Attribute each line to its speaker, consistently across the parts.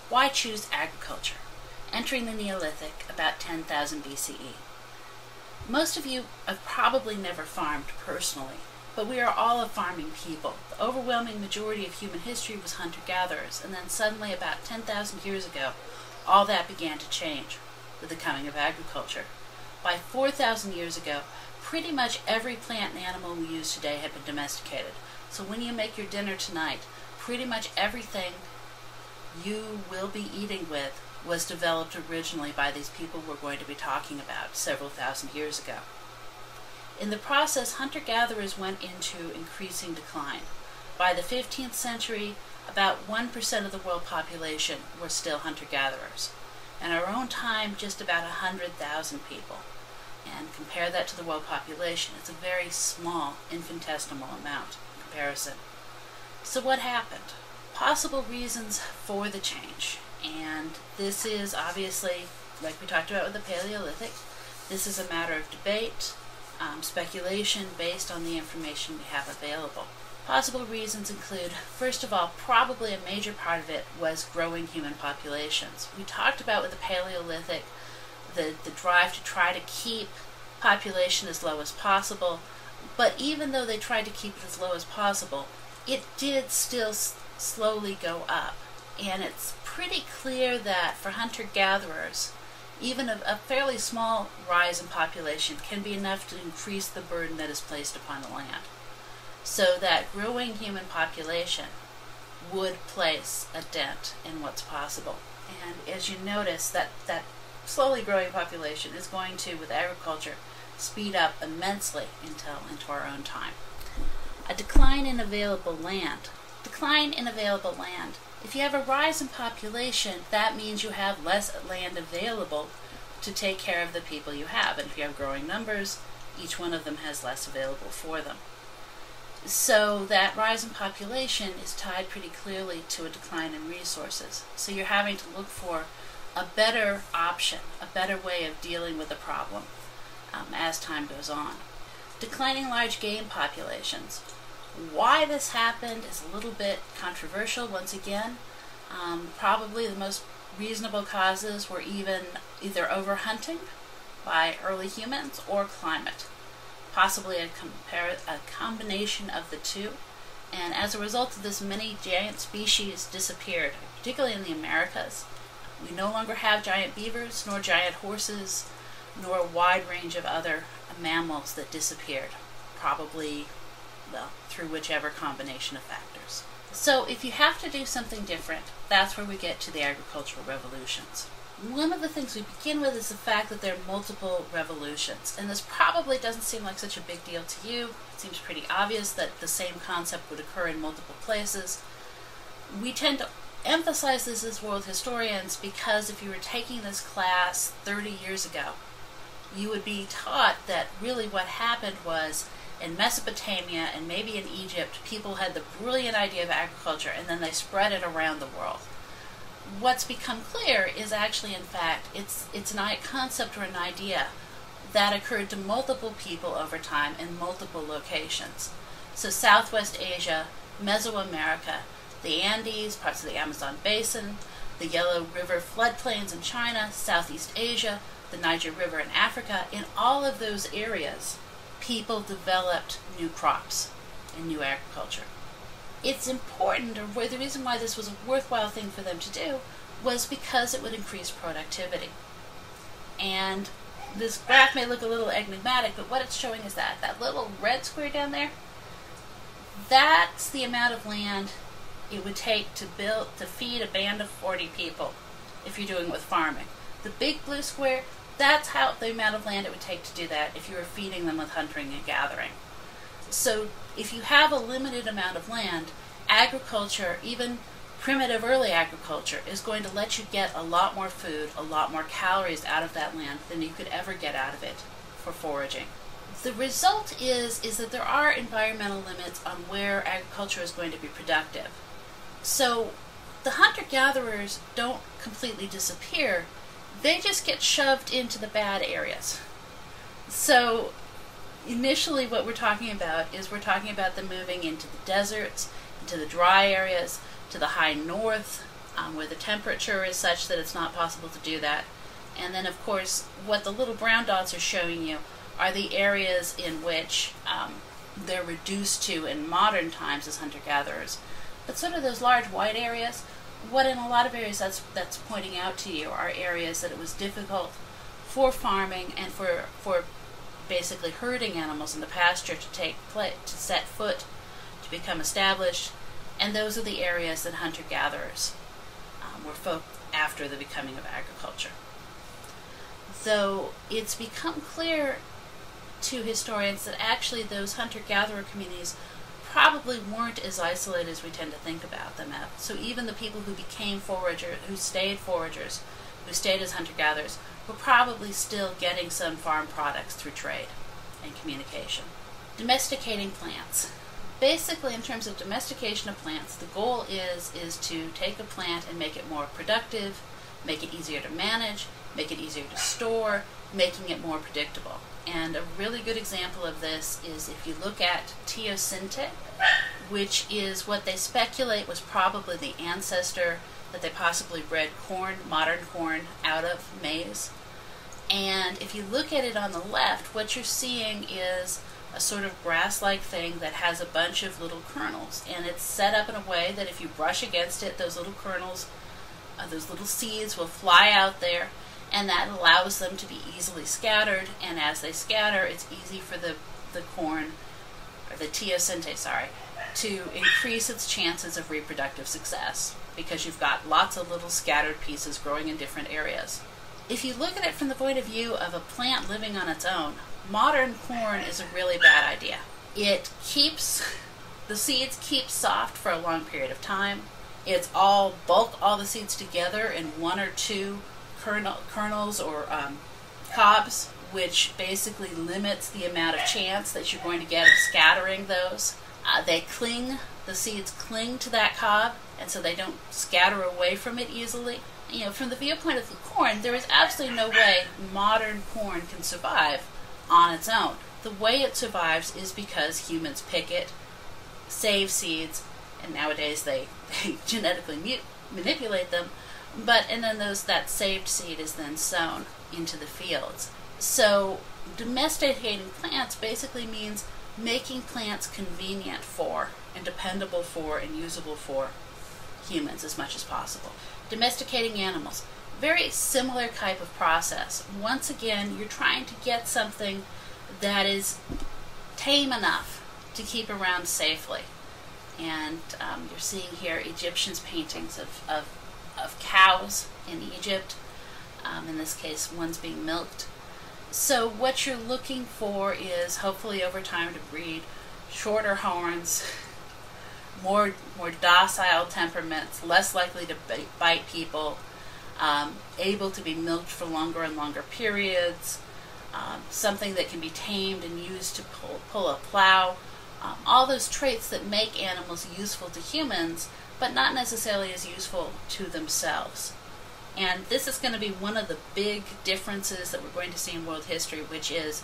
Speaker 1: Why choose agriculture? Entering the Neolithic about 10,000 BCE. Most of you have probably never farmed personally, but we are all a farming people. The overwhelming majority of human history was hunter-gatherers, and then suddenly about 10,000 years ago, all that began to change with the coming of agriculture. By 4,000 years ago, pretty much every plant and animal we use today had been domesticated. So when you make your dinner tonight, pretty much everything you will be eating with was developed originally by these people we're going to be talking about several thousand years ago. In the process, hunter-gatherers went into increasing decline. By the 15th century, about 1% of the world population were still hunter-gatherers. In our own time, just about 100,000 people. And compare that to the world population, it's a very small, infinitesimal amount in comparison. So what happened? Possible reasons for the change. And this is obviously, like we talked about with the Paleolithic, this is a matter of debate, speculation based on the information we have available. Possible reasons include, first of all, probably a major part of it was growing human populations. We talked about with the Paleolithic the drive to try to keep population as low as possible, but even though they tried to keep it as low as possible, it did still slowly go up. And it's pretty clear that for hunter-gatherers, even a fairly small rise in population can be enough to increase the burden that is placed upon the land. So that growing human population would place a dent in what's possible. And as you notice, that slowly growing population is going to, with agriculture, speed up immensely into our own time. A decline in available land. Decline in available land. If you have a rise in population, that means you have less land available to take care of the people you have. And if you have growing numbers, each one of them has less available for them. So that rise in population is tied pretty clearly to a decline in resources. So you're having to look for a better option, a better way of dealing with the problem as time goes on. Declining large game populations. Why this happened is a little bit controversial once again. Probably the most reasonable causes were either overhunting by early humans or climate. Possibly a combination of the two. And as a result of this, many giant species disappeared, particularly in the Americas. We no longer have giant beavers, nor giant horses, nor a wide range of other mammals that disappeared. Probably, well, through whichever combination of factors. So if you have to do something different, that's where we get to the agricultural revolutions. One of the things we begin with is the fact that there are multiple revolutions, and this probably doesn't seem like such a big deal to you. It seems pretty obvious that the same concept would occur in multiple places. We tend to emphasize this as world historians because if you were taking this class 30 years ago, you would be taught that really what happened was in Mesopotamia and maybe in Egypt, people had the brilliant idea of agriculture and then they spread it around the world. What's become clear is actually, in fact, it's a concept or an idea that occurred to multiple people over time in multiple locations. So Southwest Asia, Mesoamerica, the Andes, parts of the Amazon basin, the Yellow River floodplains in China, Southeast Asia, the Niger River in Africa, in all of those areas, people developed new crops and new agriculture. It's important, or the reason why this was a worthwhile thing for them to do was because it would increase productivity. And this graph may look a little enigmatic, but what it's showing is that little red square down there, that's the amount of land it would take to feed a band of 40 people if you're doing it with farming. The big blue square, that's the amount of land it would take to do that if you were feeding them with hunting and gathering. So if you have a limited amount of land, agriculture, even primitive early agriculture, is going to let you get a lot more food, a lot more calories out of that land than you could ever get out of it for foraging. The result is that there are environmental limits on where agriculture is going to be productive. So the hunter-gatherers don't completely disappear, they just get shoved into the bad areas. So initially what we're talking about is we're talking about them moving into the deserts, into the dry areas, to the high north, where the temperature is such that it's not possible to do that. And then, of course, what the little brown dots are showing you are the areas in which they're reduced to in modern times as hunter-gatherers. But sort of those large white areas, what in a lot of areas that's pointing out to you are areas that it was difficult for farming and for basically herding animals in the pasture to set foot, to become established, and those are the areas that hunter-gatherers were folk after the becoming of agriculture. So it's become clear to historians that actually those hunter-gatherer communities probably weren't as isolated as we tend to think about them as. So even the people who became foragers, who stayed as hunter-gatherers, were probably still getting some farm products through trade and communication. Domesticating plants. Basically, in terms of domestication of plants, the goal is to take a plant and make it more productive, make it easier to manage, make it easier to store, making it more predictable. And a really good example of this is if you look at teosinte, which is what they speculate was probably the ancestor that they possibly bred modern corn, out of maize. And if you look at it on the left, what you're seeing is a sort of grass-like thing that has a bunch of little kernels. And it's set up in a way that if you brush against it, those little kernels, those little seeds will fly out there, and that allows them to be easily scattered. And as they scatter, it's easy for the corn, or the teosinte, to increase its chances of reproductive success, because you've got lots of little scattered pieces growing in different areas. If you look at it from the point of view of a plant living on its own, modern corn is a really bad idea. The seeds keep soft for a long period of time. It's bulk all the seeds together in one or two kernels or cobs, which basically limits the amount of chance that you're going to get of scattering those. The seeds cling to that cob, and so they don't scatter away from it easily. From the viewpoint of the corn, there is absolutely no way modern corn can survive on its own. The way it survives is because humans pick it, save seeds, and nowadays they genetically manipulate them, and then that saved seed is then sown into the fields. So domesticating plants basically means making plants convenient for and dependable for and usable for humans as much as possible. Domesticating animals, very similar type of process. Once again, you're trying to get something that is tame enough to keep around safely. And you're seeing here Egyptians' paintings of cows in Egypt. In this case, one's being milked. So what you're looking for is hopefully over time to breed shorter horns, more docile temperaments, less likely to bite people, able to be milked for longer and longer periods, something that can be tamed and used to pull a plow. All those traits that make animals useful to humans, but not necessarily as useful to themselves. And this is going to be one of the big differences that we're going to see in world history, which is,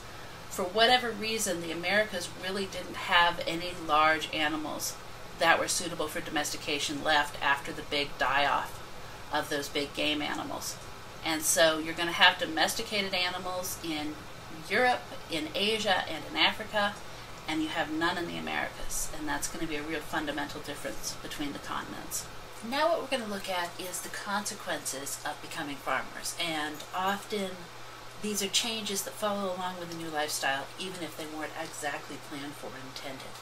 Speaker 1: for whatever reason, the Americas really didn't have any large animals that were suitable for domestication left after the big die-off of those big game animals. And so you're going to have domesticated animals in Europe, in Asia, and in Africa, and you have none in the Americas. And that's going to be a real fundamental difference between the continents. Now what we're going to look at is the consequences of becoming farmers, and often these are changes that follow along with a new lifestyle, even if they weren't exactly planned for or intended.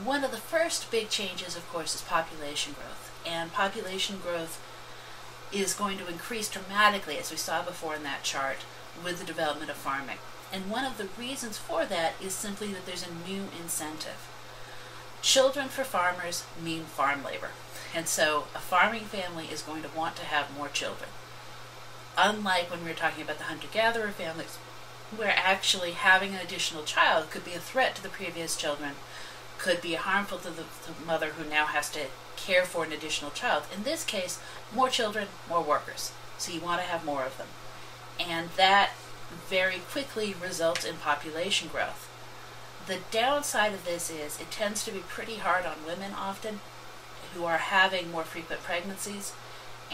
Speaker 1: One of the first big changes, of course, is population growth, and population growth is going to increase dramatically, as we saw before in that chart, with the development of farming. And one of the reasons for that is simply that there's a new incentive. Children for farmers mean farm labor. And so a farming family is going to want to have more children. Unlike when we were talking about the hunter-gatherer families, where actually having an additional child could be a threat to the previous children, could be harmful to the mother who now has to care for an additional child. In this case, more children, more workers. So you want to have more of them. And that very quickly results in population growth. The downside of this is it tends to be pretty hard on women often, who are having more frequent pregnancies,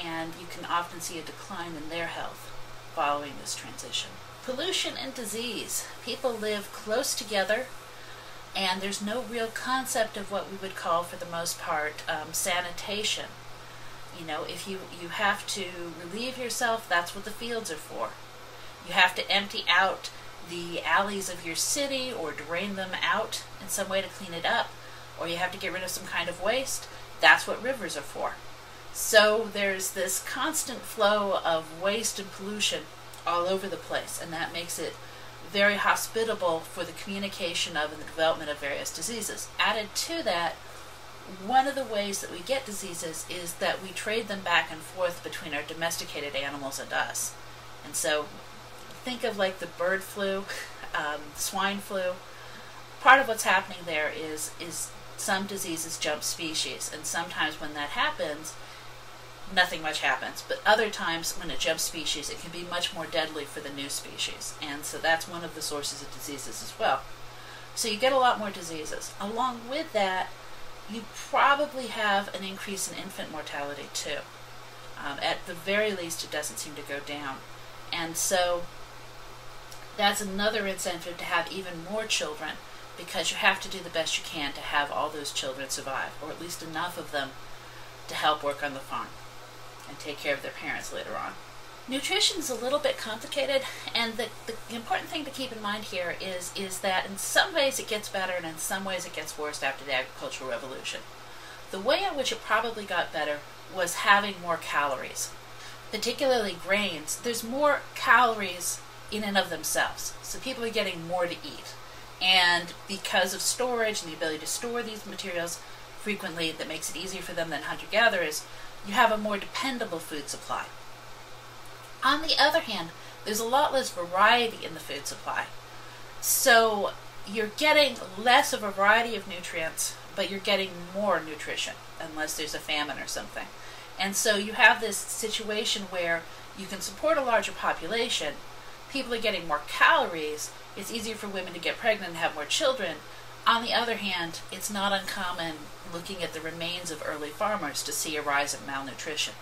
Speaker 1: and you can often see a decline in their health following this transition. Pollution and disease. People live close together, and there's no real concept of what we would call, for the most part, sanitation. You know, if you have to relieve yourself, that's what the fields are for. You have to empty out the alleys of your city or drain them out in some way to clean it up, or you have to get rid of some kind of waste. That's what rivers are for. So there's this constant flow of waste and pollution all over the place, and that makes it very hospitable for the communication of and the development of various diseases. Added to that, one of the ways that we get diseases is that we trade them back and forth between our domesticated animals and us. And so think of like the bird flu, swine flu. Part of what's happening there is some diseases jump species, and sometimes when that happens, nothing much happens. But other times when it jumps species, it can be much more deadly for the new species. And so that's one of the sources of diseases as well. So you get a lot more diseases. Along with that, you probably have an increase in infant mortality too. At the very least, it doesn't seem to go down. And so that's another incentive to have even more children, because you have to do the best you can to have all those children survive, or at least enough of them to help work on the farm and take care of their parents later on. Nutrition is a little bit complicated, and the important thing to keep in mind here is that in some ways it gets better and in some ways it gets worse after the agricultural revolution. The way in which it probably got better was having more calories. Particularly grains, there's more calories in and of themselves, so people are getting more to eat. And because of storage and the ability to store these materials frequently, that makes it easier for them than hunter-gatherers, you have a more dependable food supply. On the other hand, there's a lot less variety in the food supply. So you're getting less of a variety of nutrients, but you're getting more nutrition, unless there's a famine or something. And so you have this situation where you can support a larger population, people are getting more calories, it's easier for women to get pregnant and have more children. On the other hand, it's not uncommon, looking at the remains of early farmers, to see a rise of malnutrition,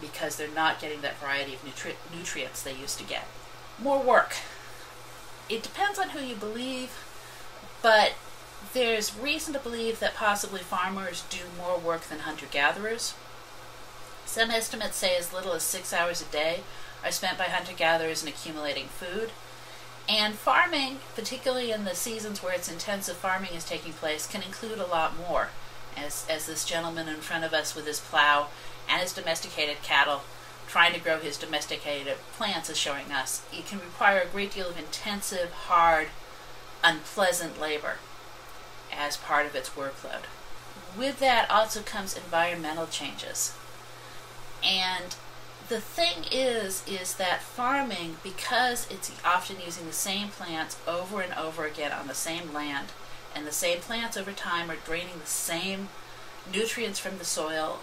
Speaker 1: because they're not getting that variety of nutrients they used to get. More work. It depends on who you believe, but there's reason to believe that possibly farmers do more work than hunter-gatherers. Some estimates say as little as 6 hours a day are spent by hunter-gatherers in accumulating food. And farming, particularly in the seasons where it's intensive farming is taking place, can include a lot more. As this gentleman in front of us with his plow and his domesticated cattle trying to grow his domesticated plants is showing us, it can require a great deal of intensive, hard, unpleasant labor as part of its workload. With that also comes environmental changes. And the thing is that farming, because it's often using the same plants over and over again on the same land, and the same plants over time are draining the same nutrients from the soil,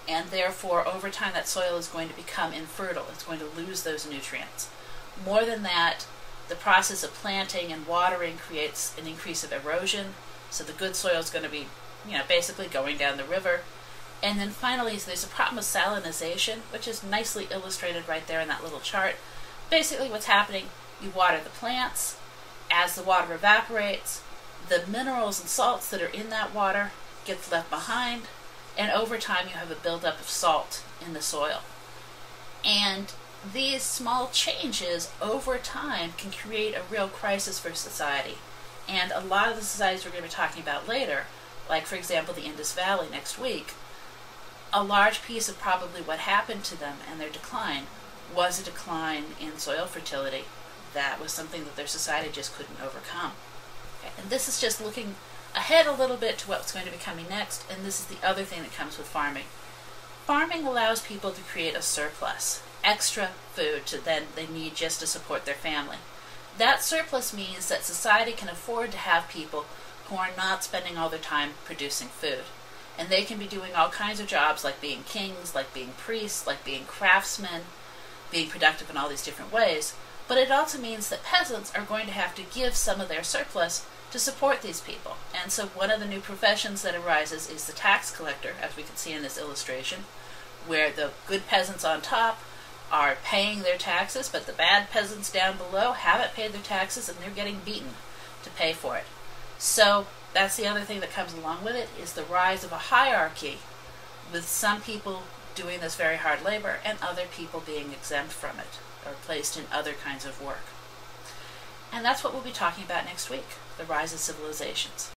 Speaker 1: and therefore over time that soil is going to become infertile. It's going to lose those nutrients. More than that, the process of planting and watering creates an increase of erosion, so the good soil is going to be, basically going down the river. And then finally, there's a problem of salinization, which is nicely illustrated right there in that little chart. Basically what's happening, you water the plants. As the water evaporates, the minerals and salts that are in that water gets left behind, and over time you have a buildup of salt in the soil. And these small changes over time can create a real crisis for society. And a lot of the societies we're going to be talking about later, like for example the Indus Valley next week, a large piece of probably what happened to them and their decline was a decline in soil fertility. That was something that their society just couldn't overcome. Okay. And this is just looking ahead a little bit to what's going to be coming next, and this is the other thing that comes with farming. Farming allows people to create a surplus, extra food they need just to support their family. That surplus means that society can afford to have people who are not spending all their time producing food. And they can be doing all kinds of jobs, like being kings, like being priests, like being craftsmen, being productive in all these different ways. But it also means that peasants are going to have to give some of their surplus to support these people. And so one of the new professions that arises is the tax collector, as we can see in this illustration, where the good peasants on top are paying their taxes, but the bad peasants down below haven't paid their taxes and they're getting beaten to pay for it. So that's the other thing that comes along with it, is the rise of a hierarchy, with some people doing this very hard labor and other people being exempt from it or placed in other kinds of work. And that's what we'll be talking about next week, the rise of civilizations.